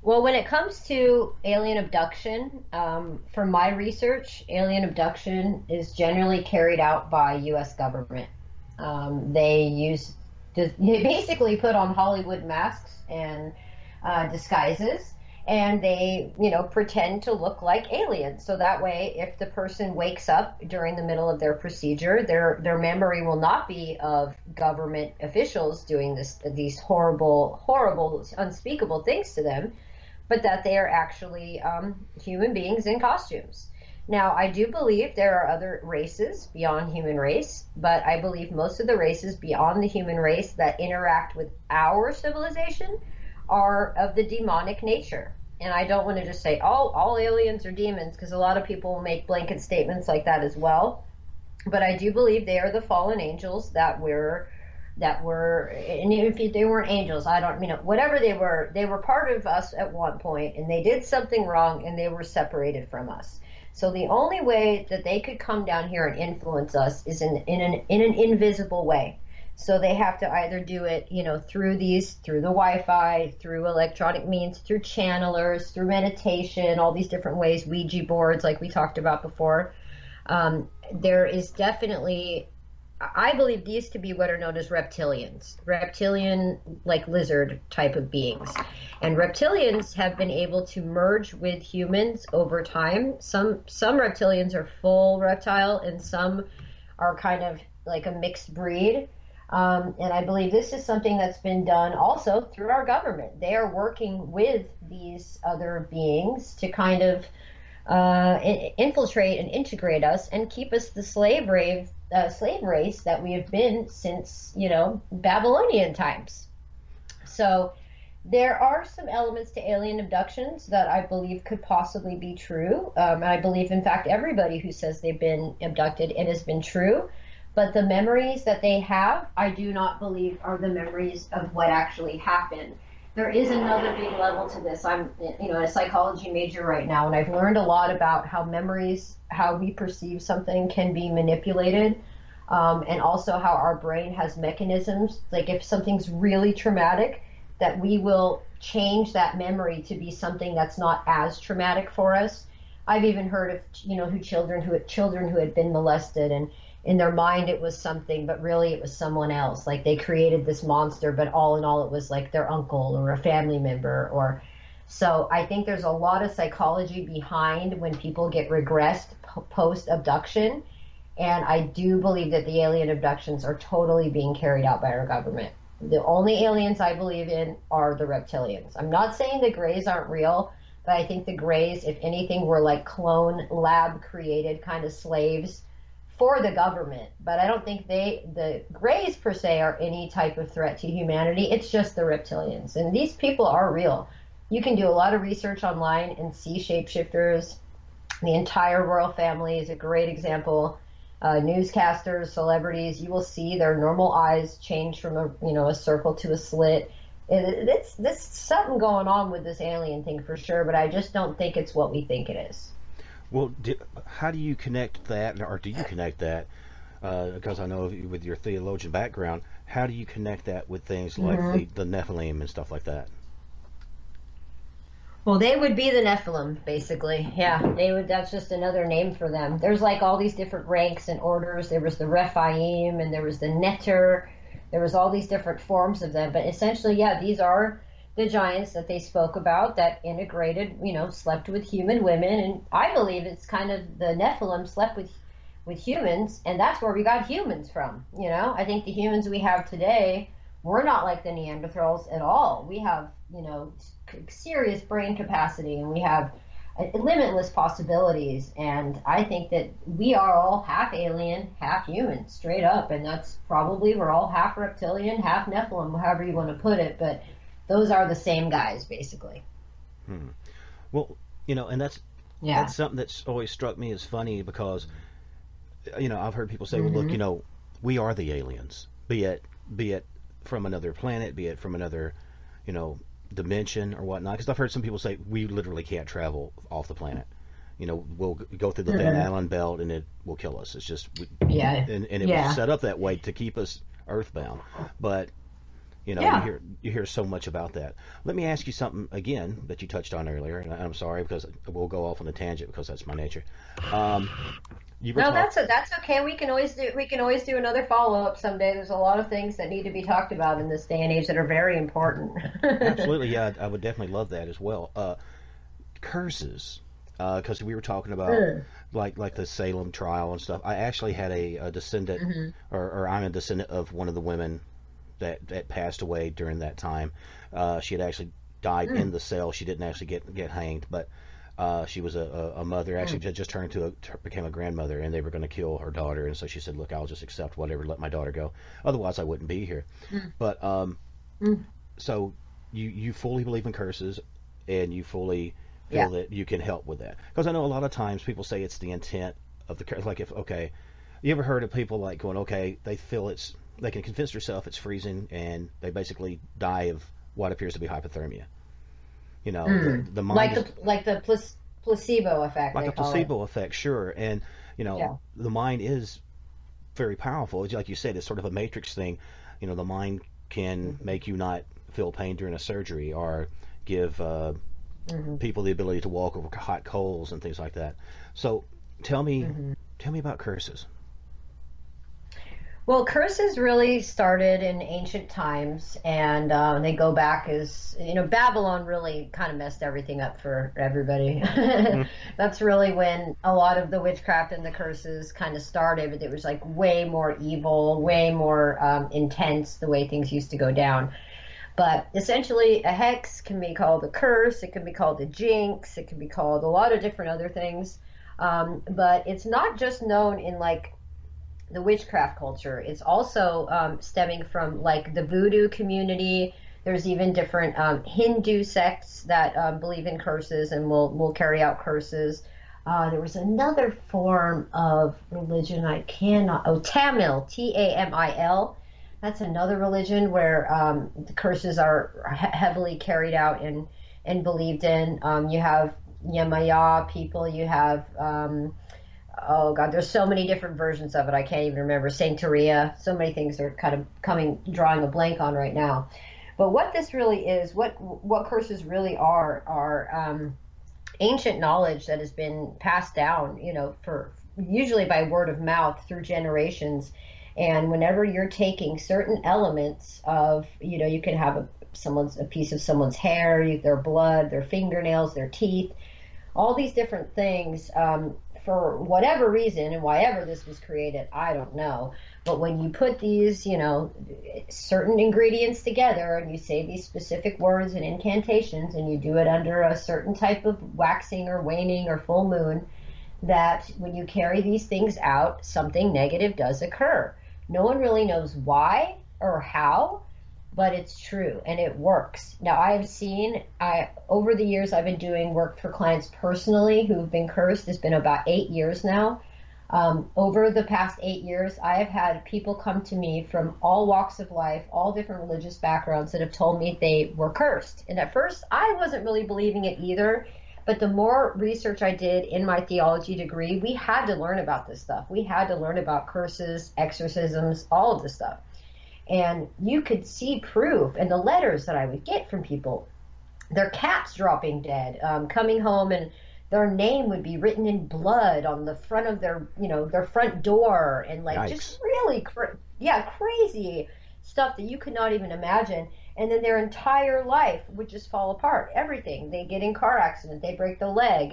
Well, when it comes to alien abduction, from my research, alien abduction is generally carried out by U.S. government. They basically put on Hollywood masks and disguises, and they, pretend to look like aliens. So that way, if the person wakes up during the middle of their procedure, their memory will not be of government officials doing these horrible, horrible, unspeakable things to them, but that they are actually human beings in costumes. Now, I do believe there are other races beyond human race, but I believe most of the races beyond the human race that interact with our civilization are of the demonic nature. And I don't want to just say, oh, all aliens are demons, because a lot of people make blanket statements like that as well. But I do believe they are the fallen angels that were, and even if they weren't angels, I don't, whatever they were part of us at one point, and they did something wrong, and they were separated from us. So the only way that they could come down here and influence us is in an invisible way. So they have to either do it, through the Wi-Fi, through electronic means, through channelers, through meditation, all these different ways, Ouija boards, like we talked about before. There is definitely, I believe these to be what are known as reptilian, like lizard type of beings. And reptilians have been able to merge with humans over time. Some reptilians are full reptile, and some are kind of like a mixed breed. And I believe this is something that's been done also through our government. They are working with these other beings to kind of infiltrate and integrate us and keep us the slave race that we have been since, Babylonian times. So there are some elements to alien abductions that I believe could possibly be true. I believe, in fact, everybody who says they've been abducted, it has been true. But the memories that they have, I do not believe are the memories of what actually happened. There is another big level to this. I'm, a psychology major right now, and I've learned a lot about how memories, how we perceive something can be manipulated, and also how our brain has mechanisms. Like if something's really traumatic, that we will change that memory to be something that's not as traumatic for us. I've even heard of, children who had been molested, and in their mind it was something, but really it was someone else. Like they created this monster, but all in all it was like their uncle or a family member. Or so I think there's a lot of psychology behind when people get regressed post abduction, and I do believe that the alien abductions are totally being carried out by our government. The only aliens I believe in are the reptilians. I'm not saying the grays aren't real, I think the Greys, if anything, were like clone lab created kind of slaves for the government. But I don't think the Greys per se, are any type of threat to humanity. It's just the reptilians. And these people are real. You can do a lot of research online and see shapeshifters. The entire royal family is a great example. Newscasters, celebrities, you will see their normal eyes change from a circle to a slit. There's something going on with this alien thing for sure, but I just don't think it's what we think it is. Well, how do you connect that, or do you connect that? Because I know with your theologian background, how do you connect that with things like the Nephilim and stuff like that? Well, they would be the Nephilim, basically. Yeah, they would. That's just another name for them. There's like all these different ranks and orders. There was the Rephaim, and there was the Neter. There was all these different forms of them. But essentially, yeah, these are the giants that they spoke about that integrated, slept with human women. And I believe it's kind of the Nephilim slept with humans, and that's where we got humans from. I think the humans we have today, we're not like the Neanderthals at all. We have, serious brain capacity, and we have limitless possibilities. And I think that we are all half alien, half human, straight up. And that's probably, we're all half reptilian, half Nephilim, however you want to put it. But those are the same guys, basically. Well, and that's something that's always struck me as funny, because, I've heard people say, well, look, we are the aliens, be it from another planet, be it from another, dimension or whatnot. Because I've heard some people say we literally can't travel off the planet. We'll go through the Van Allen belt and it will kill us. It's just, and it was set up that way to keep us earthbound. But you hear so much about that. Let me ask you something again that you touched on earlier, and I'm sorry because we'll go off on a tangent because that's my nature. That's okay. We can always do another follow up someday. There's a lot of things that need to be talked about in this day and age that are very important. Absolutely, yeah, I would definitely love that as well. Curses, because we were talking about like the Salem trial and stuff. I actually had a descendant, or I'm a descendant of one of the women that passed away during that time. She had actually died in the cell. She didn't actually get hanged, but she was a mother, actually just became a grandmother, and they were going to kill her daughter. And so she said, look, I'll just accept whatever, let my daughter go. Otherwise I wouldn't be here. But so you fully believe in curses, and you fully feel that you can help with that. Because I know a lot of times people say it's the intent of the curse. Like you ever heard of people like going, okay, they feel they can convince themselves it's freezing, and they basically die of what appears to be hypothermia. The mind like the placebo effect. Like a placebo effect, sure. And the mind is very powerful. It's like you said, it's sort of a matrix thing. The mind can make you not feel pain during a surgery, or give people the ability to walk over hot coals and things like that. So tell me about curses. Well, curses really started in ancient times, and they go back as, Babylon really kind of messed everything up for everybody. That's really when a lot of the witchcraft and the curses kind of started, but it was like way more evil, way more intense, the way things used to go down. But essentially, a hex can be called a curse, it can be called a jinx, it can be called a lot of different other things. But it's not just known in like the witchcraft culture. It's also stemming from like the voodoo community. There's even different Hindu sects that believe in curses and will carry out curses. There was another form of religion Tamil, Tamil. That's another religion where the curses are heavily carried out and believed in. You have Yamaya people, you have oh God, there's so many different versions of it. I can't even remember. Sanctoria. So many things are kind of drawing a blank on right now. But what this really is, what curses really are ancient knowledge that has been passed down, for usually by word of mouth through generations. And whenever you're taking certain elements of, you can have a piece of someone's hair, their blood, their fingernails, their teeth, all these different things for whatever reason, and why ever this was created, I don't know. But when you put these, certain ingredients together and you say these specific words and incantations and you do it under a certain type of waxing or waning or full moon, that when you carry these things out, something negative does occur. No one really knows why or how, but it's true and it works. Now, over the years, I've been doing work for clients personally who've been cursed. It's been about 8 years now. Over the past 8 years, I have had people come to me from all walks of life, all different religious backgrounds, that have told me they were cursed. And at first, I wasn't really believing it either. But the more research I did in my theology degree, we had to learn about this stuff. We had to learn about curses, exorcisms, all of this stuff. And you could see proof in the letters that I would get from people. Their cats dropping dead, coming home, and their name would be written in blood on the front of their front door, and like, Yikes. just really, crazy stuff that you could not even imagine. And then their entire life would just fall apart. Everything. They get in car accident, they break their leg,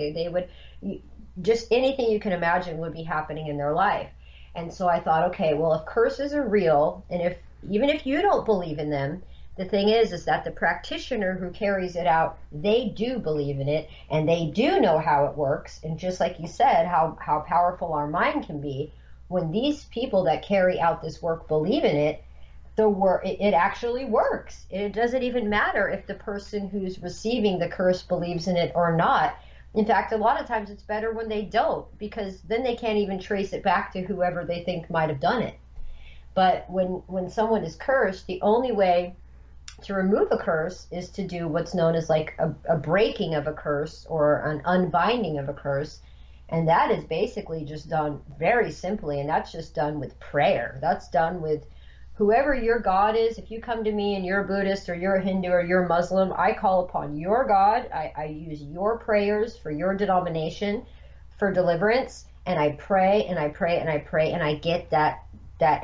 just anything you can imagine would be happening in their life. And so I thought, okay, well, if curses are real, and even if you don't believe in them, the thing is that the practitioner who carries it out, they do believe in it, and they do know how it works. And just like you said, how powerful our mind can be, when these people that carry out this work believe in it, it actually works. It doesn't even matter if the person who's receiving the curse believes in it or not. In fact, a lot of times it's better when they don't, because then they can't even trace it back to whoever they think might have done it. But when someone is cursed, the only way to remove a curse is to do what's known as like a breaking of a curse or an unbinding of a curse. And that is basically just done very simply, and that's just done with prayer. That's done with whoever your God is. If you come to me and you're a Buddhist or you're a Hindu or you're a Muslim, I call upon your God. I use your prayers for your denomination for deliverance, and I pray and I pray and I pray, and I get that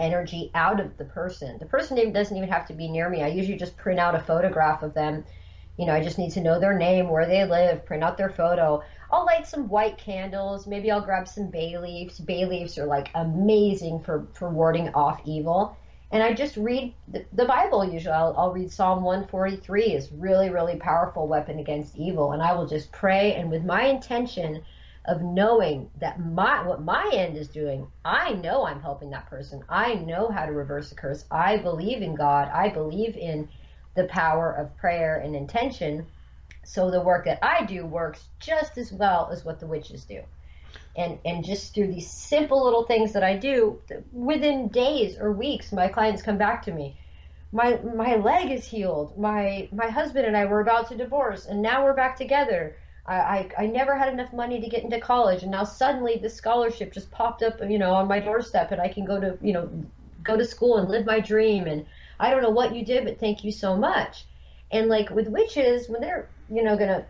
energy out of the person. The person doesn't even have to be near me. I usually just print out a photograph of them. I just need to know their name, where they live, print out their photo. I'll light some white candles. Maybe I'll grab some bay leaves. Bay leaves are like amazing for warding off evil. And I just read the Bible usually. I'll read Psalm 143. Is really, really powerful weapon against evil. And I will just pray, and with my intention of knowing that what my end is doing, I know I'm helping that person. I know how to reverse a curse. I believe in God. I believe in the power of prayer and intention. So the work that I do works just as well as what the witches do. And just through these simple little things that I do, within days or weeks, my clients come back to me. My leg is healed. My husband and I were about to divorce, and now we're back together. I never had enough money to get into college, and now suddenly this scholarship just popped up, on my doorstep, and I can go to school and live my dream. And I don't know what you did, but thank you so much. And like with witches, when they're, going to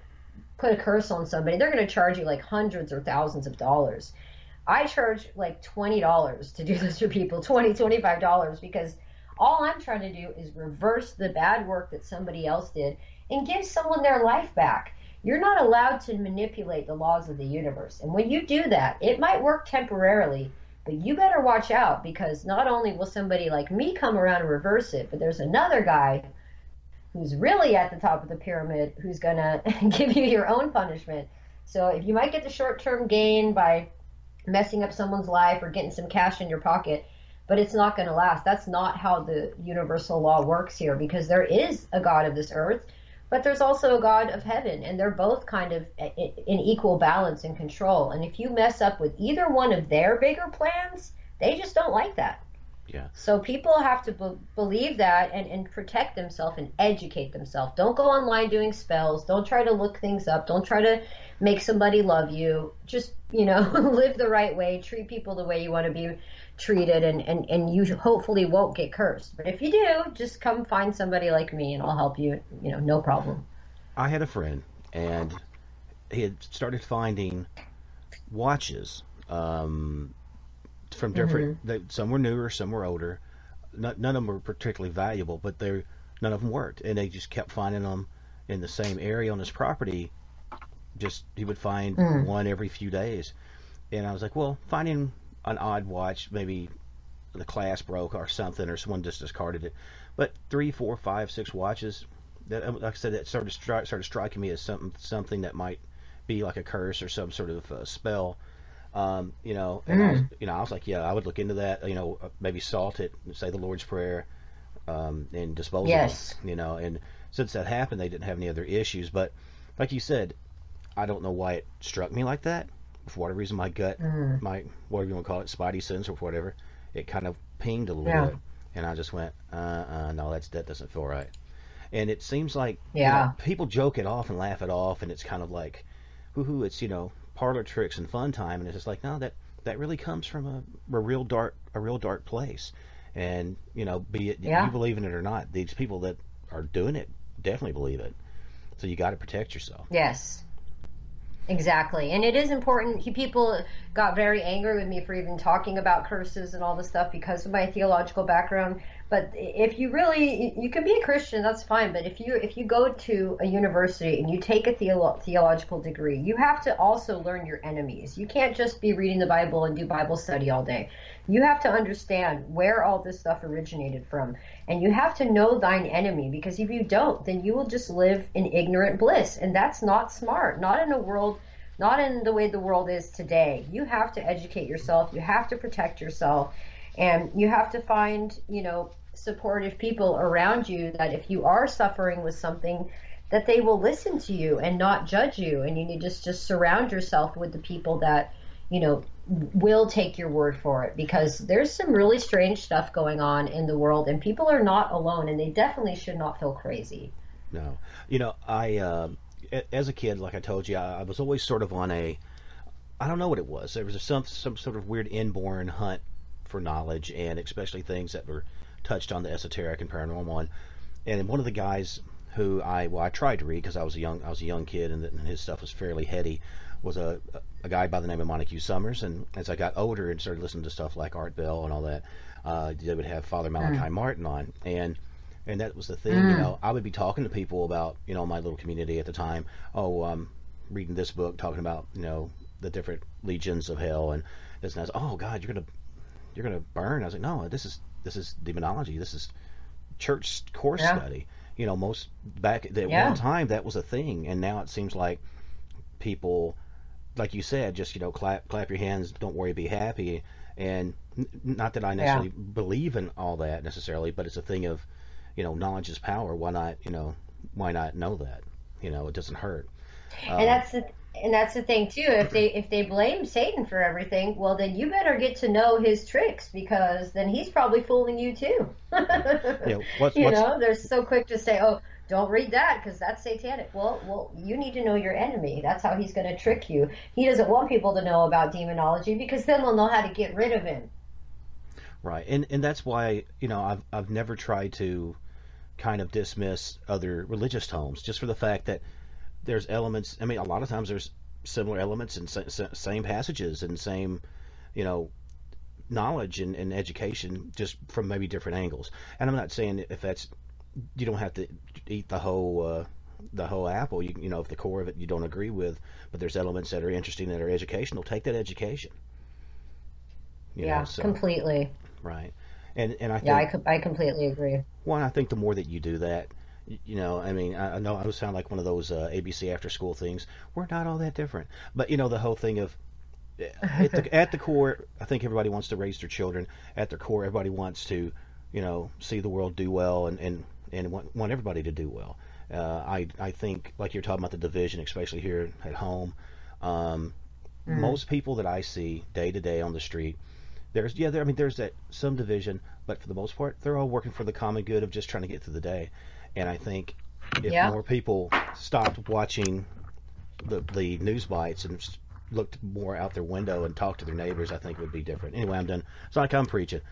put a curse on somebody, they're going to charge you like hundreds or thousands of dollars. I charge like $20 to do this for people, $25, because all I'm trying to do is reverse the bad work that somebody else did and give someone their life back. You're not allowed to manipulate the laws of the universe. And when you do that, it might work temporarily, but you better watch out, because not only will somebody like me come around and reverse it, but there's another guy who's really at the top of the pyramid who's going to give you your own punishment. So if you might get the short-term gain by messing up someone's life or getting some cash in your pocket, but it's not going to last. That's not how the universal law works here, because there is a God of this earth, but there's also a God of heaven, and they're both kind of in equal balance and control. And if you mess up with either one of their bigger plans, they just don't like that. Yeah. So people have to believe that and protect themselves and educate themselves. Don't go online doing spells. Don't try to look things up. Don't try to make somebody love you. Just, live the right way. Treat people the way you want to be treated, and you hopefully won't get cursed. But if you do, just come find somebody like me and I'll help you, no problem. I had a friend, and he had started finding watches from different, some were newer, some were older. None of them were particularly valuable, but none of them worked, and they just kept finding them in the same area on his property. Just he would find one every few days, And I was like, well, finding an odd watch, maybe the class broke or something, or someone just discarded it. But 3, 4, 5, 6 watches, that, like I said, that started striking me as something that might be like a curse or some sort of spell. And I was like, yeah, I would look into that. Maybe salt it, say the Lord's Prayer, and dispose Yes. of it. And since that happened, they didn't have any other issues. But like you said, I don't know why it struck me like that. For whatever reason, my gut, my whatever you want to call it, spidey sense or whatever, it kind of pinged a little Yeah. bit, and I just went, no, that doesn't feel right. And it seems like Yeah. people joke it off and laugh it off, and it's kind of like, woohoo, it's parlor tricks and fun time, and it's just like, no, that really comes from a real dark place, and be it Yeah. you believe in it or not, these people that are doing it definitely believe it. So you got to protect yourself. Yes. Exactly. And it is important. People got very angry with me for even talking about curses and all this stuff because of my theological background. But if you can be a Christian, that's fine. But if you go to a university and you take a theological degree, you have to also learn your enemies. You can't just be reading the Bible and do Bible study all day. You have to understand where all this stuff originated from. And you have to know thine enemy, because if you don't, then you will just live in ignorant bliss. And that's not smart. Not in the way the world is today. You have to educate yourself. You have to protect yourself. And you have to find, supportive people around you that if you are suffering with something, that they will listen to you and not judge you. And you need to just surround yourself with the people that, will take your word for it, because there's some really strange stuff going on in the world, and people are not alone, and they definitely should not feel crazy. No. I as a kid, like I told you, I was always sort of on I don't know what it was. There was some sort of weird inborn hunt for knowledge, and especially things that were touched on the esoteric and paranormal. And one of the guys who I tried to read, because I was a young kid, and his stuff was fairly heady, was a guy by the name of Montague Summers. And as I got older and started listening to stuff like Art Bell and all that, they would have Father Malachi Martin on, and that was the thing. I would be talking to people about my little community at the time. Reading this book, talking about the different legions of hell and this and that. Oh God, you're gonna burn. I was like, no, this is demonology. This is church course study. Most back at one time that was a thing, and now it seems like people, like you said, just clap your hands, don't worry, be happy. And not that I necessarily believe in all that necessarily, but it's a thing of knowledge is power. Why not know that? It doesn't hurt. And that's the thing too. If they blame Satan for everything, well, then you better get to know his tricks, because then he's probably fooling you too. They're so quick to say, "Oh, don't read that because that's satanic." Well, you need to know your enemy. That's how he's going to trick you. He doesn't want people to know about demonology, because then they'll know how to get rid of him. Right, and that's why I've never tried to kind of dismiss other religious tomes, just for the fact that there's elements. I mean, a lot of times there's similar elements and same passages and same, knowledge and education, just from maybe different angles. And I'm not saying if that's, you don't have to eat the whole apple. If the core of it you don't agree with, but there's elements that are interesting, that are educational, take that education. Completely. Right. And I think, I completely agree. One, I think the more that you do that, I mean, I know I would sound like one of those ABC after school things. We're not all that different. But, the whole thing of, at the core, I think everybody wants to raise their children. At their core, everybody wants to, see the world do well and want everybody to do well. I think, like you're talking about the division, especially here at home, most people that I see day to day on the street, there's that some division, but for the most part, they're all working for the common good of just trying to get through the day. And I think if more people stopped watching the news bites and looked more out their window and talked to their neighbors, I think it would be different. Anyway, I'm done. It's like I'm preaching.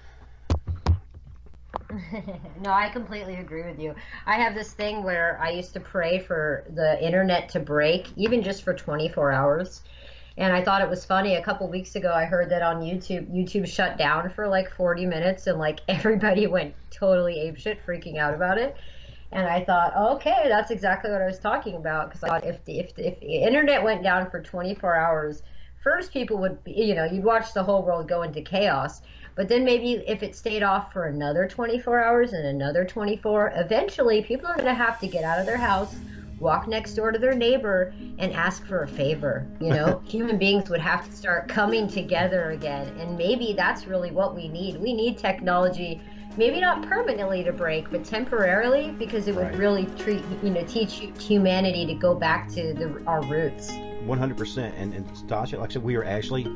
No, I completely agree with you. I have this thing where I used to pray for the internet to break, even just for 24 hours. And I thought it was funny. A couple weeks ago, I heard that on YouTube shut down for like 40 minutes, and like everybody went totally apeshit, freaking out about it. And I thought, okay, that's exactly what I was talking about. Because I thought if the internet went down for 24 hours first people would be, you'd watch the whole world go into chaos. But then maybe if it stayed off for another 24 hours and another 24, eventually people are going to have to get out of their house, walk next door to their neighbor, and ask for a favor. Human beings would have to start coming together again. And maybe that's really what we need. We need technology, maybe not permanently to break, but temporarily, because it would really teach humanity to go back to our roots. 100%. And Stasha, like I said, we are actually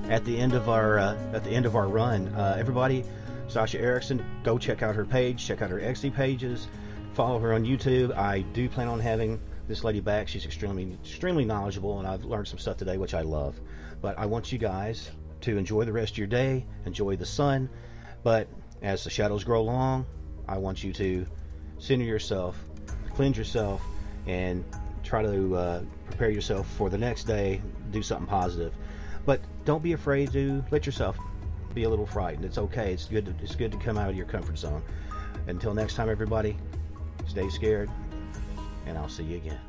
at the end of our run. Everybody, Stasha Eriksen, go check out her page, check out her Etsy pages, follow her on YouTube. I do plan on having this lady back. She's extremely knowledgeable, and I've learned some stuff today, which I love. But I want you guys to enjoy the rest of your day, enjoy the sun. But as the shadows grow long, I want you to center yourself, cleanse yourself, and try to prepare yourself for the next day. Do something positive, but don't be afraid to let yourself be a little frightened. It's okay. It's good to come out of your comfort zone. Until next time, everybody, stay scared, and I'll see you again.